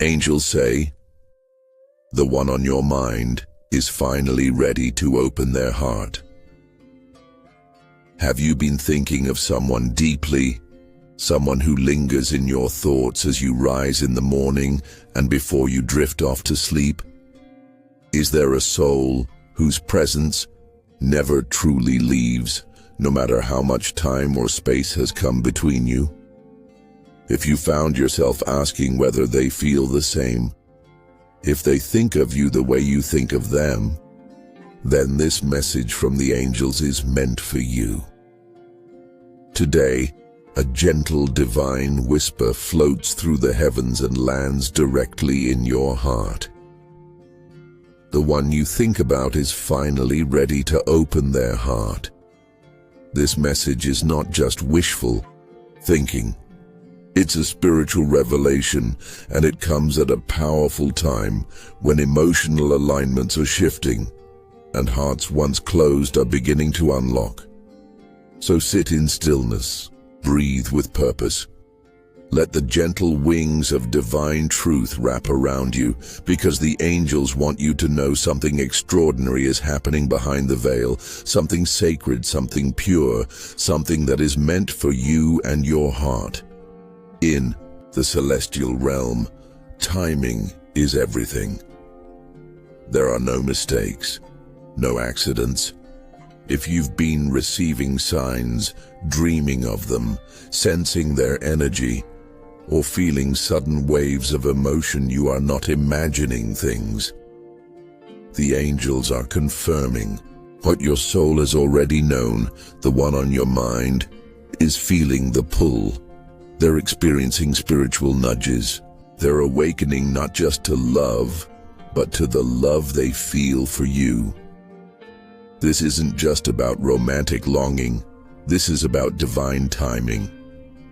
Angels say, the one on your mind is finally ready to open their heart. Have you been thinking of someone deeply, someone who lingers in your thoughts as you rise in the morning and before you drift off to sleep? Is there a soul whose presence never truly leaves, no matter how much time or space has come between you? If you found yourself asking whether they feel the same, if they think of you the way you think of them, then this message from the angels is meant for you. Today, a gentle divine whisper floats through the heavens and lands directly in your heart. The one you think about is finally ready to open their heart. This message is not just wishful thinking. It's a spiritual revelation, and it comes at a powerful time when emotional alignments are shifting and hearts once closed are beginning to unlock. So sit in stillness, breathe with purpose. Let the gentle wings of divine truth wrap around you, because the angels want you to know something extraordinary is happening behind the veil, something sacred, something pure, something that is meant for you and your heart. In the celestial realm, timing is everything. There are no mistakes, no accidents. If you've been receiving signs, dreaming of them, sensing their energy, or feeling sudden waves of emotion, you are not imagining things. The angels are confirming what your soul has already known. The one on your mind is feeling the pull. They're experiencing spiritual nudges. They're awakening not just to love, but to the love they feel for you. This isn't just about romantic longing. This is about divine timing,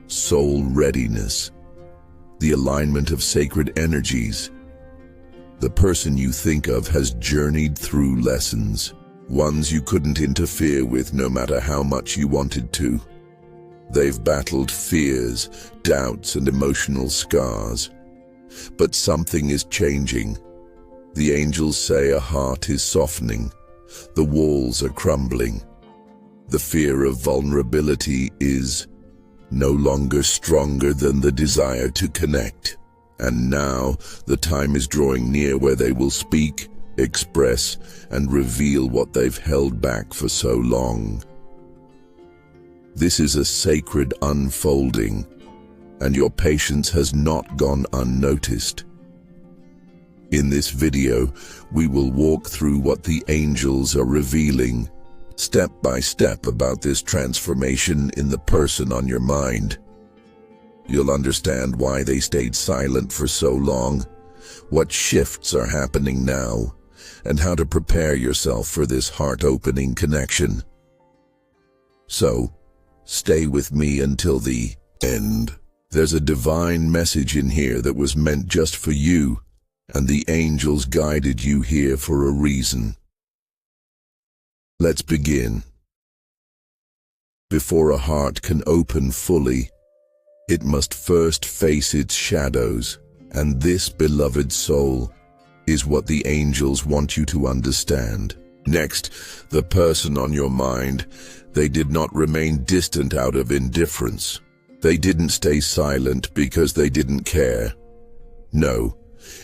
soul readiness, the alignment of sacred energies. The person you think of has journeyed through lessons, ones you couldn't interfere with no matter how much you wanted to. They've battled fears, doubts, and emotional scars. But something is changing. The angels say a heart is softening. The walls are crumbling. The fear of vulnerability is no longer stronger than the desire to connect. And now the time is drawing near where they will speak, express, and reveal what they've held back for so long. This is a sacred unfolding, and your patience has not gone unnoticed. In this video, we will walk through what the angels are revealing, step by step, about this transformation in the person on your mind. You'll understand why they stayed silent for so long, what shifts are happening now, and how to prepare yourself for this heart-opening connection. So, stay with me until the end. There's a divine message in here that was meant just for you, and the angels guided you here for a reason. Let's begin. Before a heart can open fully, it must first face its shadows, and this, beloved soul, is what the angels want you to understand. Next, the person on your mind, they did not remain distant out of indifference. They didn't stay silent because they didn't care. No,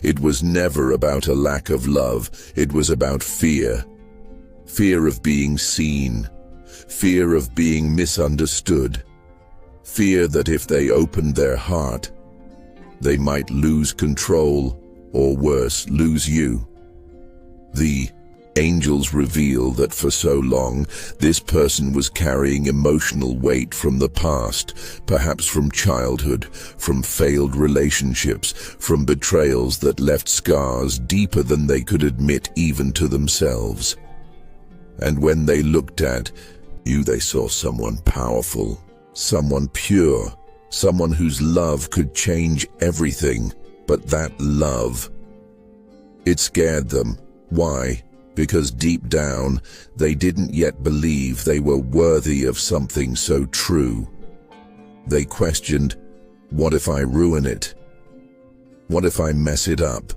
it was never about a lack of love. It was about fear. Fear of being seen. Fear of being misunderstood. Fear that if they opened their heart, they might lose control, or worse, lose you. The angels reveal that for so long, this person was carrying emotional weight from the past, perhaps from childhood, from failed relationships, from betrayals that left scars deeper than they could admit even to themselves. And when they looked at you, they saw someone powerful, someone pure, someone whose love could change everything. But that love, it scared them. Why? Because deep down, they didn't yet believe they were worthy of something so true. They questioned, what if I ruin it? What if I mess it up?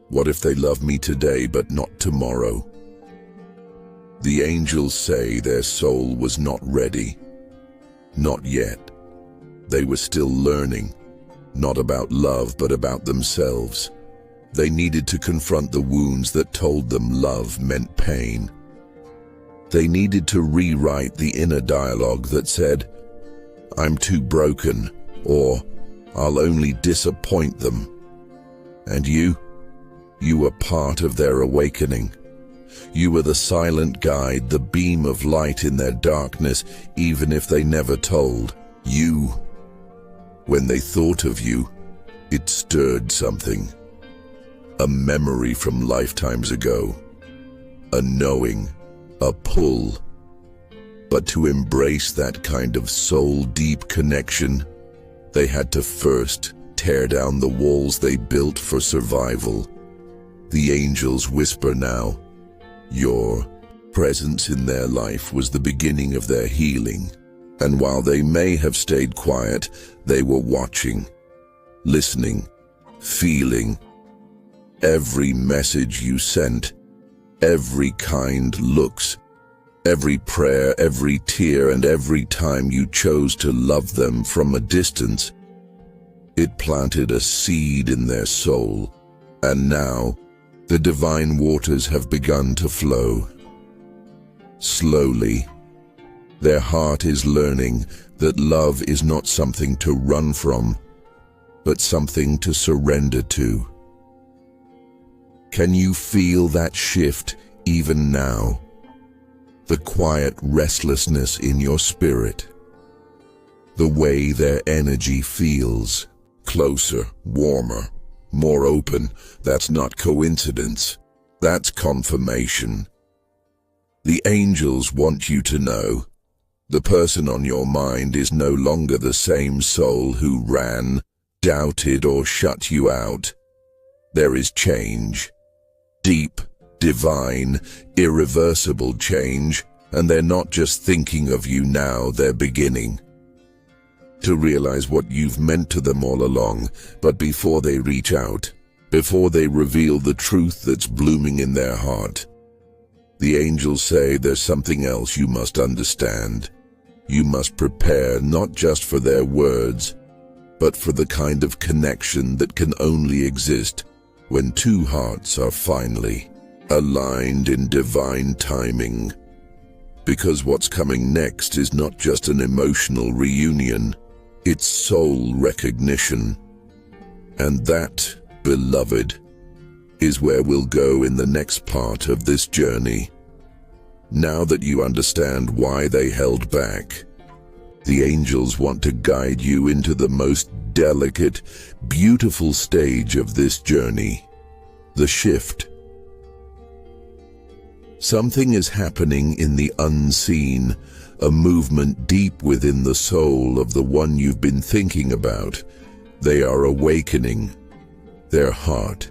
What if they love me today but not tomorrow? The angels say their soul was not ready. Not yet. They were still learning, not about love but about themselves. They needed to confront the wounds that told them love meant pain. They needed to rewrite the inner dialogue that said, "I'm too broken," or "I'll only disappoint them." And you were part of their awakening. You were the silent guide, the beam of light in their darkness, even if they never told. You, when they thought of you, it stirred something. A memory from lifetimes ago. A knowing, a pull. But to embrace that kind of soul-deep connection, they had to first tear down the walls they built for survival. The angels whisper now, your presence in their life was the beginning of their healing. And while they may have stayed quiet, they were watching, listening, feeling. Every message you sent, every kind looks, every prayer, every tear, and every time you chose to love them from a distance, it planted a seed in their soul. And now, the divine waters have begun to flow. Slowly, their heart is learning that love is not something to run from, but something to surrender to. Can you feel that shift even now? The quiet restlessness in your spirit. The way their energy feels. Closer, warmer, more open. That's not coincidence. That's confirmation. The angels want you to know the person on your mind is no longer the same soul who ran, doubted, or shut you out. There is change. Deep, divine, irreversible change, and they're not just thinking of you now, they're beginning to realize what you've meant to them all along. But before they reach out, before they reveal the truth that's blooming in their heart, the angels say there's something else you must understand. You must prepare not just for their words, but for the kind of connection that can only exist when two hearts are finally aligned in divine timing. Because what's coming next is not just an emotional reunion, it's soul recognition. And that, beloved, is where we'll go in the next part of this journey. Now that you understand why they held back, the angels want to guide you into the most delicate, beautiful stage of this journey, the shift. Something is happening in the unseen, a movement deep within the soul of the one you've been thinking about. They are awakening. Their heart,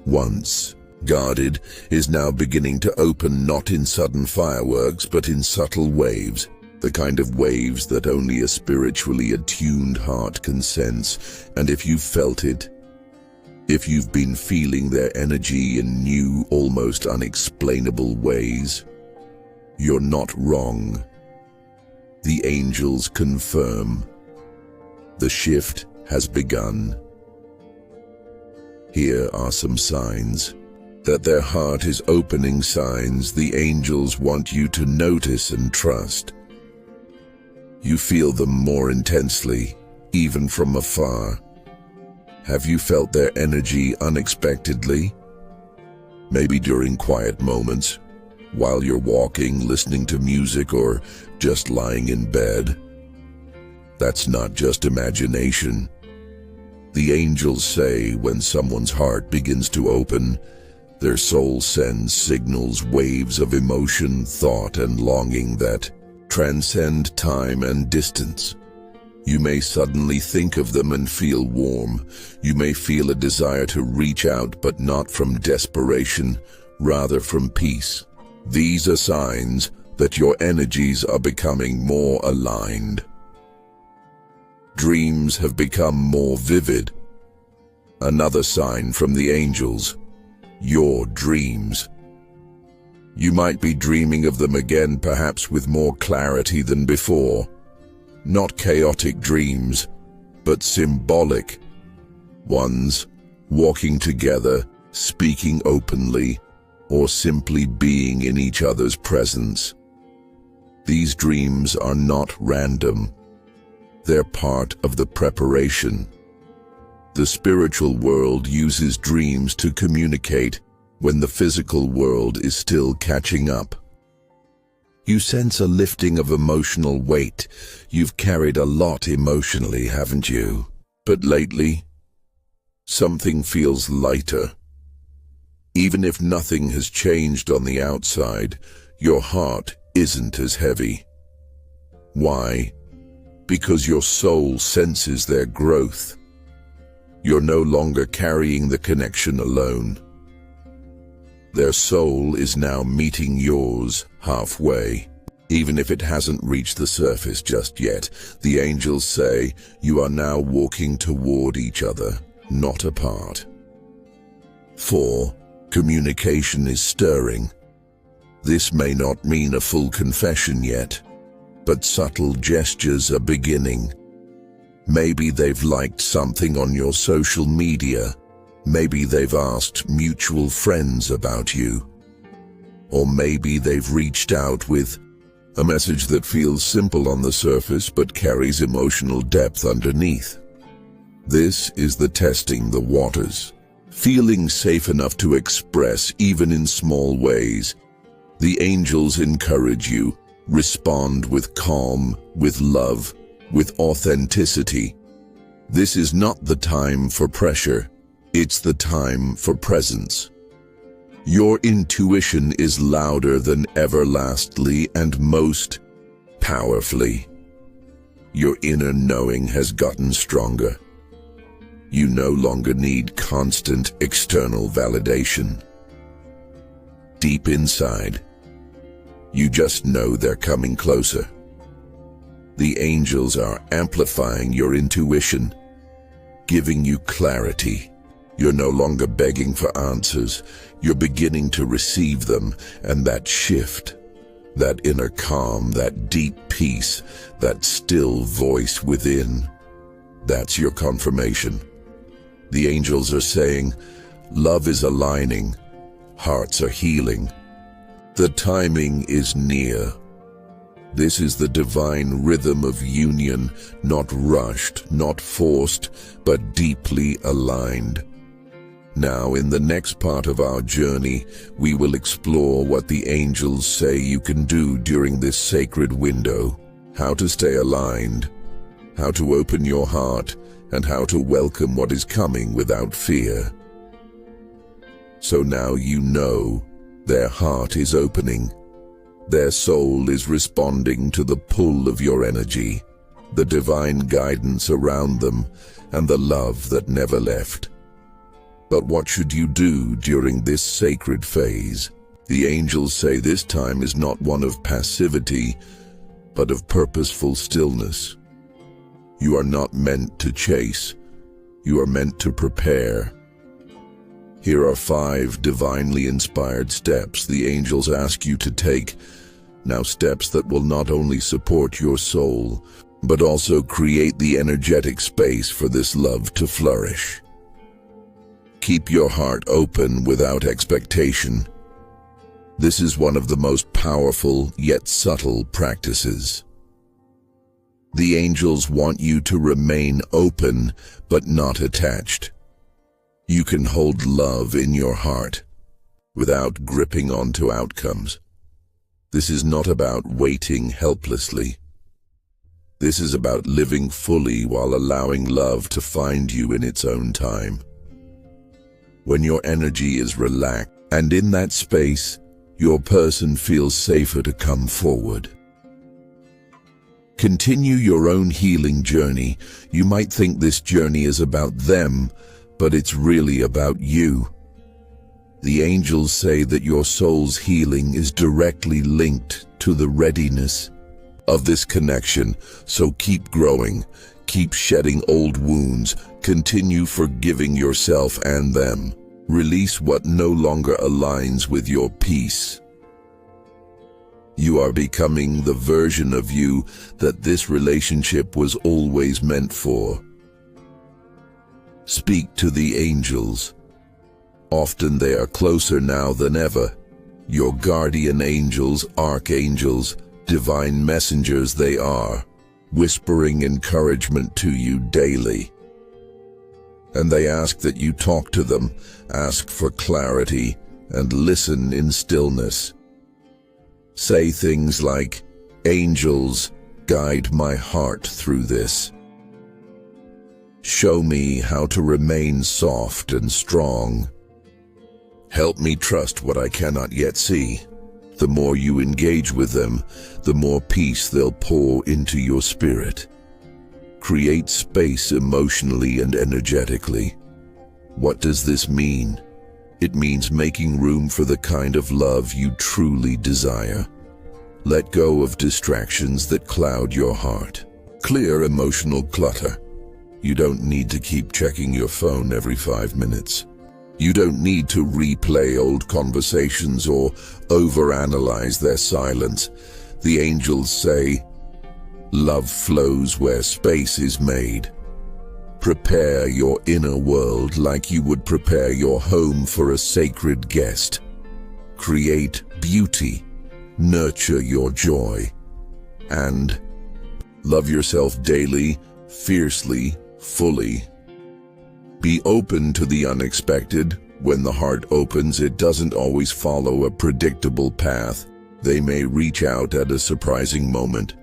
once guarded, is now beginning to open, not in sudden fireworks, but in subtle waves. The kind of waves that only a spiritually attuned heart can sense. And if you've felt it, if you've been feeling their energy in new, almost unexplainable ways, you're not wrong. The angels confirm the shift has begun. Here are some signs that their heart is opening, signs the angels want you to notice and trust. You feel them more intensely, even from afar. Have you felt their energy unexpectedly? Maybe during quiet moments, while you're walking, listening to music, or just lying in bed. That's not just imagination. The angels say when someone's heart begins to open, their soul sends signals, waves of emotion, thought, and longing that transcend time and distance. You may suddenly think of them and feel warm. You may feel a desire to reach out, but not from desperation, rather from peace. These are signs that your energies are becoming more aligned. Dreams have become more vivid. Another sign from the angels: your dreams. You might be dreaming of them again, perhaps with more clarity than before. Not chaotic dreams, but symbolic ones, walking together, speaking openly, or simply being in each other's presence. These dreams are not random. They're part of the preparation. The spiritual world uses dreams to communicate when the physical world is still catching up. You sense a lifting of emotional weight. You've carried a lot emotionally, haven't you? But lately, something feels lighter. Even if nothing has changed on the outside, your heart isn't as heavy. Why? Because your soul senses their growth. You're no longer carrying the connection alone. Their soul is now meeting yours halfway. Even if it hasn't reached the surface just yet, the angels say you are now walking toward each other, not apart. 4. Communication is stirring. This may not mean a full confession yet, but subtle gestures are beginning. Maybe they've liked something on your social media. Maybe they've asked mutual friends about you. Or maybe they've reached out with a message that feels simple on the surface but carries emotional depth underneath. This is the testing the waters. Feeling safe enough to express even in small ways. The angels encourage you. Respond with calm, with love, with authenticity. This is not the time for pressure. It's the time for presence. Your intuition is louder than ever, lastly and most powerfully. Your inner knowing has gotten stronger. You no longer need constant external validation. Deep inside, you just know they're coming closer. The angels are amplifying your intuition, giving you clarity. You're no longer begging for answers. You're beginning to receive them, and that shift, that inner calm, that deep peace, that still voice within, that's your confirmation. The angels are saying, love is aligning, hearts are healing. The timing is near. This is the divine rhythm of union, not rushed, not forced, but deeply aligned. Now, in the next part of our journey, we will explore what the angels say you can do during this sacred window, how to stay aligned, how to open your heart, and how to welcome what is coming without fear. So now you know their heart is opening. Their soul is responding to the pull of your energy, the divine guidance around them, and the love that never left. But what should you do during this sacred phase? The angels say this time is not one of passivity, but of purposeful stillness. You are not meant to chase. You are meant to prepare. Here are 5 divinely inspired steps the angels ask you to take. Now, steps that will not only support your soul, but also create the energetic space for this love to flourish. Keep your heart open without expectation. This is one of the most powerful yet subtle practices. The angels want you to remain open but not attached. You can hold love in your heart without gripping onto outcomes. This is not about waiting helplessly. This is about living fully while allowing love to find you in its own time. When your energy is relaxed, and in that space, your person feels safer to come forward. Continue your own healing journey. You might think this journey is about them, but it's really about you. The angels say that your soul's healing is directly linked to the readiness of this connection, so keep growing, keep shedding old wounds, continue forgiving yourself and them. Release what no longer aligns with your peace. You are becoming the version of you that this relationship was always meant for. Speak to the angels. Often they are closer now than ever. Your guardian angels, archangels, divine messengers they are, whispering encouragement to you daily. And they ask that you talk to them, ask for clarity, and listen in stillness. Say things like, "Angels, guide my heart through this. Show me how to remain soft and strong. Help me trust what I cannot yet see." The more you engage with them, the more peace they'll pour into your spirit. Create space emotionally and energetically. What does this mean? It means making room for the kind of love you truly desire. Let go of distractions that cloud your heart. Clear emotional clutter. You don't need to keep checking your phone every 5 minutes. You don't need to replay old conversations or overanalyze their silence. The angels say, "Love flows where space is made." Prepare your inner world like you would prepare your home for a sacred guest. Create beauty, nurture your joy, and love yourself daily, fiercely, fully. Be open to the unexpected. When the heart opens, it doesn't always follow a predictable path. They may reach out at a surprising moment.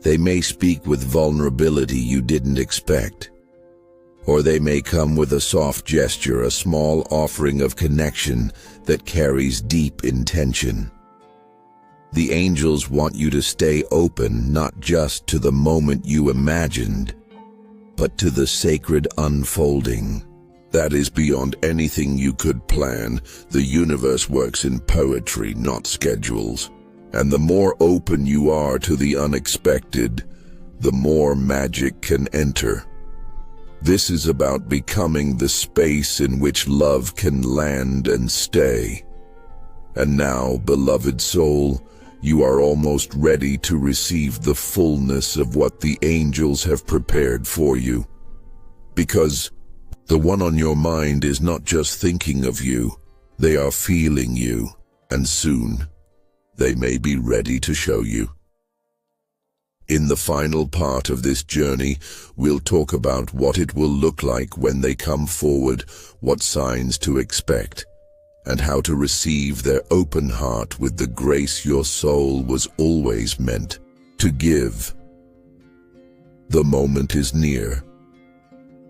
They may speak with vulnerability you didn't expect. Or they may come with a soft gesture, a small offering of connection that carries deep intention. The angels want you to stay open, not just to the moment you imagined, but to the sacred unfolding. That is beyond anything you could plan. The universe works in poetry, not schedules. And the more open you are to the unexpected, the more magic can enter. This is about becoming the space in which love can land and stay. And now, beloved soul, you are almost ready to receive the fullness of what the angels have prepared for you. Because the one on your mind is not just thinking of you, they are feeling you, and soon they may be ready to show you. In the final part of this journey, we'll talk about what it will look like when they come forward, what signs to expect, and how to receive their open heart with the grace your soul was always meant to give. The moment is near.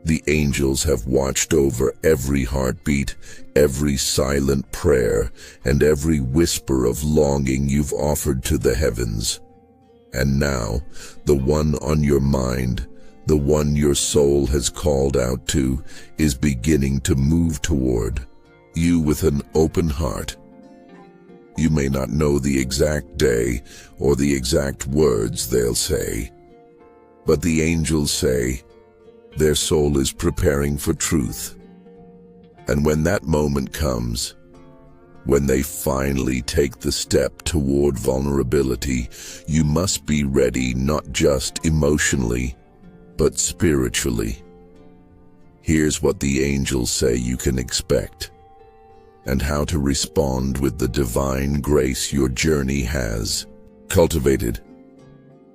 The angels have watched over every heartbeat, every silent prayer, and every whisper of longing you've offered to the heavens. And now, the one on your mind, the one your soul has called out to, is beginning to move toward you with an open heart. You may not know the exact day or the exact words they'll say, but the angels say their soul is preparing for truth. And when that moment comes, when they finally take the step toward vulnerability, you must be ready not just emotionally, but spiritually. Here's what the angels say you can expect, and how to respond with the divine grace your journey has cultivated.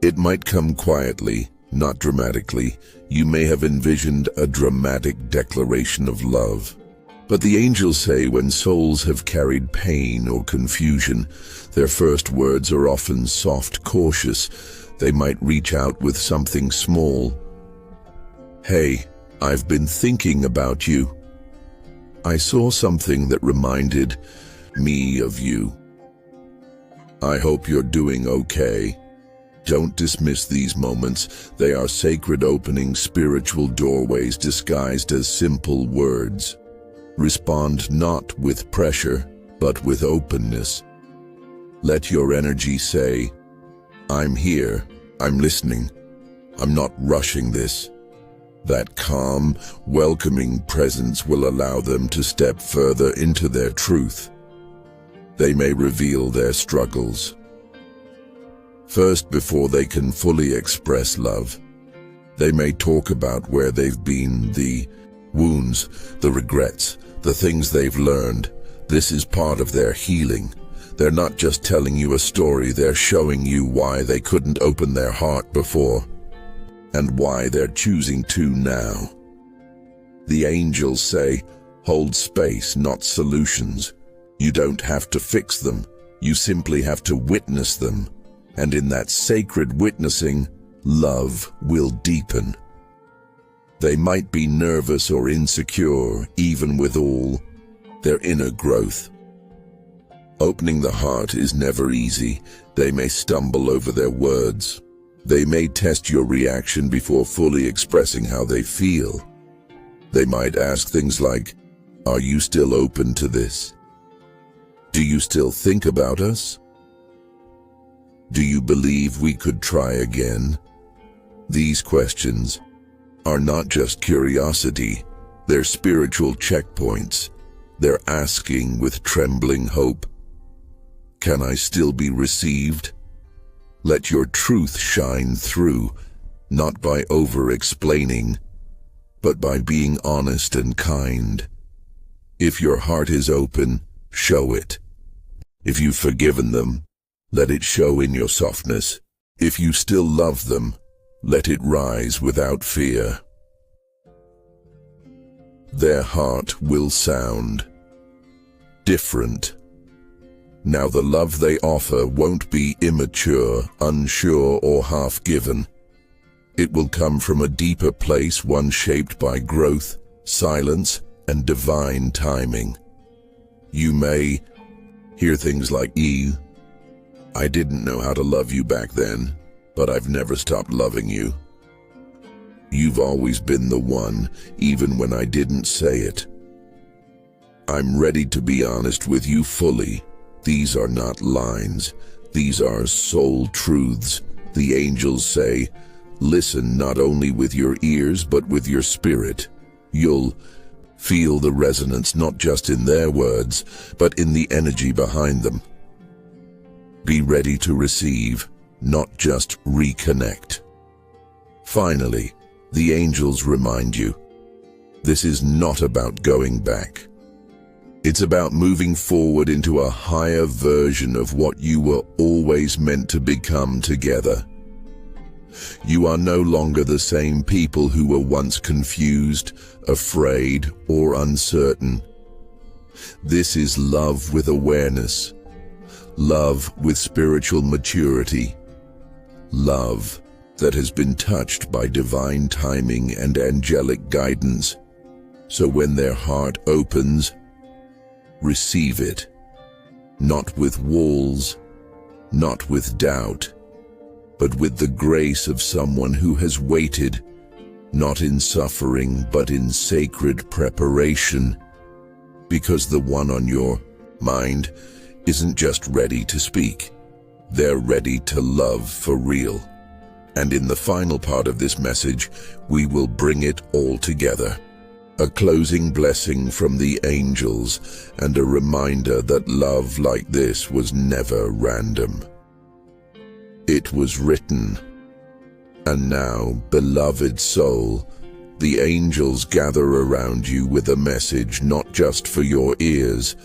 It might come quietly, not dramatically. You may have envisioned a dramatic declaration of love. But the angels say when souls have carried pain or confusion, their first words are often soft, cautious. They might reach out with something small. "Hey, I've been thinking about you. I saw something that reminded me of you. I hope you're doing okay." Don't dismiss these moments. They are sacred opening spiritual doorways disguised as simple words. Respond not with pressure, but with openness. Let your energy say, I'm here, I'm listening, I'm not rushing this. That calm, welcoming presence will allow them to step further into their truth. They may reveal their struggles first before they can fully express love. They may talk about where they've been, the wounds, the regrets, the things they've learned. This is part of their healing. They're not just telling you a story, they're showing you why they couldn't open their heart before, and why they're choosing to now. The angels say, hold space, not solutions. You don't have to fix them, you simply have to witness them. And in that sacred witnessing, love will deepen. They might be nervous or insecure, even with all their inner growth. Opening the heart is never easy. They may stumble over their words. They may test your reaction before fully expressing how they feel. They might ask things like, are you still open to this? Do you still think about us? Do you believe we could try again? These questions are not just curiosity, they're spiritual checkpoints. They're asking with trembling hope, can I still be received? Let your truth shine through, not by over-explaining, but by being honest and kind. If your heart is open, show it. If you've forgiven them, let it show in your softness. If you still love them, let it rise without fear. Their heart will sound different. Now the love they offer won't be immature, unsure, or half-given. It will come from a deeper place, one shaped by growth, silence, and divine timing. You may hear things like, I didn't know how to love you back then, but I've never stopped loving you. You've always been the one, even when I didn't say it. I'm ready to be honest with you fully. These are not lines. These are soul truths. The angels say, listen not only with your ears, but with your spirit. You'll feel the resonance not just in their words, but in the energy behind them. Be ready to receive, not just reconnect. Finally, the angels remind you, this is not about going back. It's about moving forward into a higher version of what you were always meant to become together. You are no longer the same people who were once confused, afraid, or uncertain. This is love with awareness. Love with spiritual maturity. Love that has been touched by divine timing and angelic guidance. So when their heart opens, receive it. Not with walls, not with doubt, but with the grace of someone who has waited, not in suffering, but in sacred preparation. Because the one on your mind isn't just ready to speak, they're ready to love for real. And in the final part of this message, we will bring it all together. A closing blessing from the angels and a reminder that love like this was never random. It was written. And now, beloved soul, the angels gather around you with a message not just for your ears,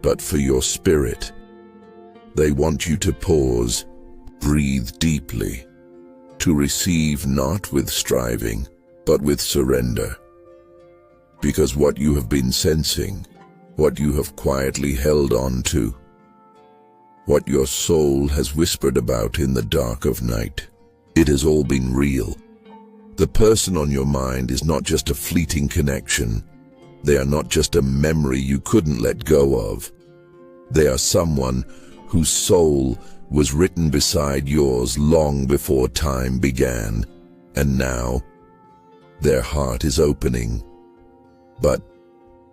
but for your spirit. They want you to pause, breathe deeply, to receive not with striving, but with surrender. Because what you have been sensing, what you have quietly held on to, what your soul has whispered about in the dark of night, it has all been real. The person on your mind is not just a fleeting connection. They are not just a memory you couldn't let go of. They are someone whose soul was written beside yours long before time began, and now their heart is opening. But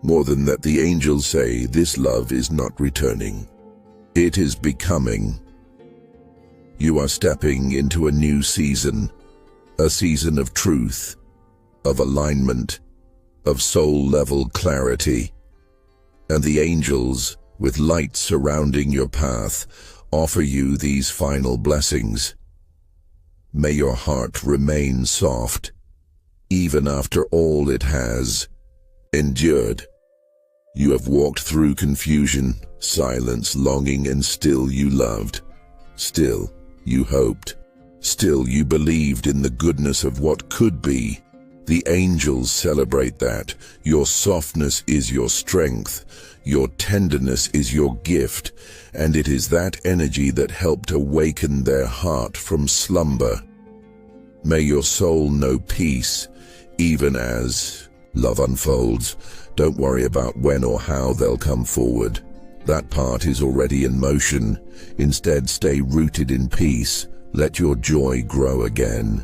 more than that, the angels say this love is not returning. It is becoming. You are stepping into a new season, a season of truth, of alignment, of soul-level clarity. And the angels, with light surrounding your path, offer you these final blessings. May your heart remain soft, even after all it has endured. You have walked through confusion, silence, longing, and still you loved. Still you hoped. Still you believed in the goodness of what could be. The angels celebrate that. Your softness is your strength. Your tenderness is your gift. And it is that energy that helped awaken their heart from slumber. May your soul know peace, even as love unfolds. Don't worry about when or how they'll come forward. That part is already in motion. Instead, stay rooted in peace. Let your joy grow again.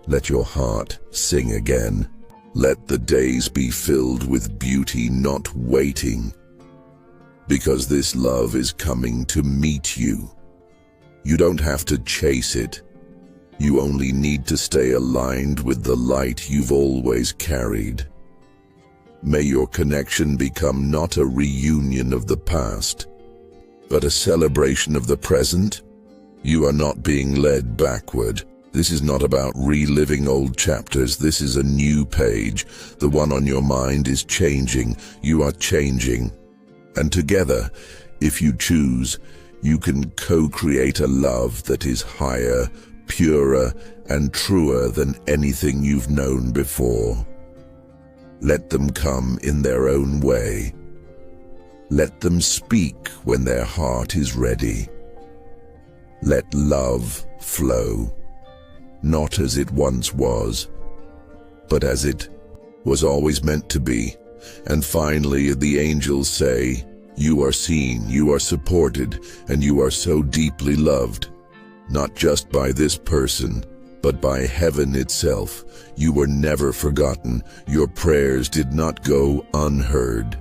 Let your heart sing again. Let the days be filled with beauty, not waiting. Because this love is coming to meet you. You don't have to chase it. You only need to stay aligned with the light you've always carried. May your connection become not a reunion of the past, but a celebration of the present. You are not being led backward. This is not about reliving old chapters. This is a new page. The one on your mind is changing. You are changing. And together, if you choose, you can co-create a love that is higher, purer, and truer than anything you've known before. Let them come in their own way. Let them speak when their heart is ready. Let love flow, not as it once was, but as it was always meant to be. And finally, the angels say, you are seen, you are supported, and you are so deeply loved, not just by this person, but by heaven itself. You were never forgotten. Your prayers did not go unheard.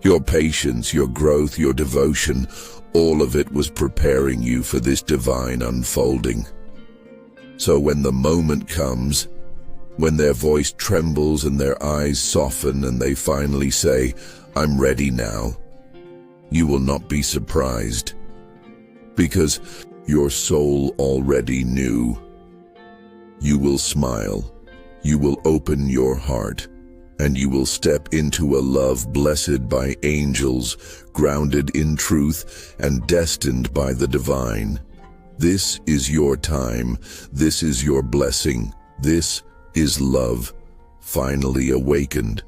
Your patience, your growth, your devotion, all of it was preparing you for this divine unfolding. So when the moment comes, when their voice trembles and their eyes soften and they finally say, I'm ready now, you will not be surprised, because your soul already knew. You will smile, you will open your heart, and you will step into a love blessed by angels, grounded in truth, and destined by the divine. This is your time. This is your blessing. This is love, finally awakened.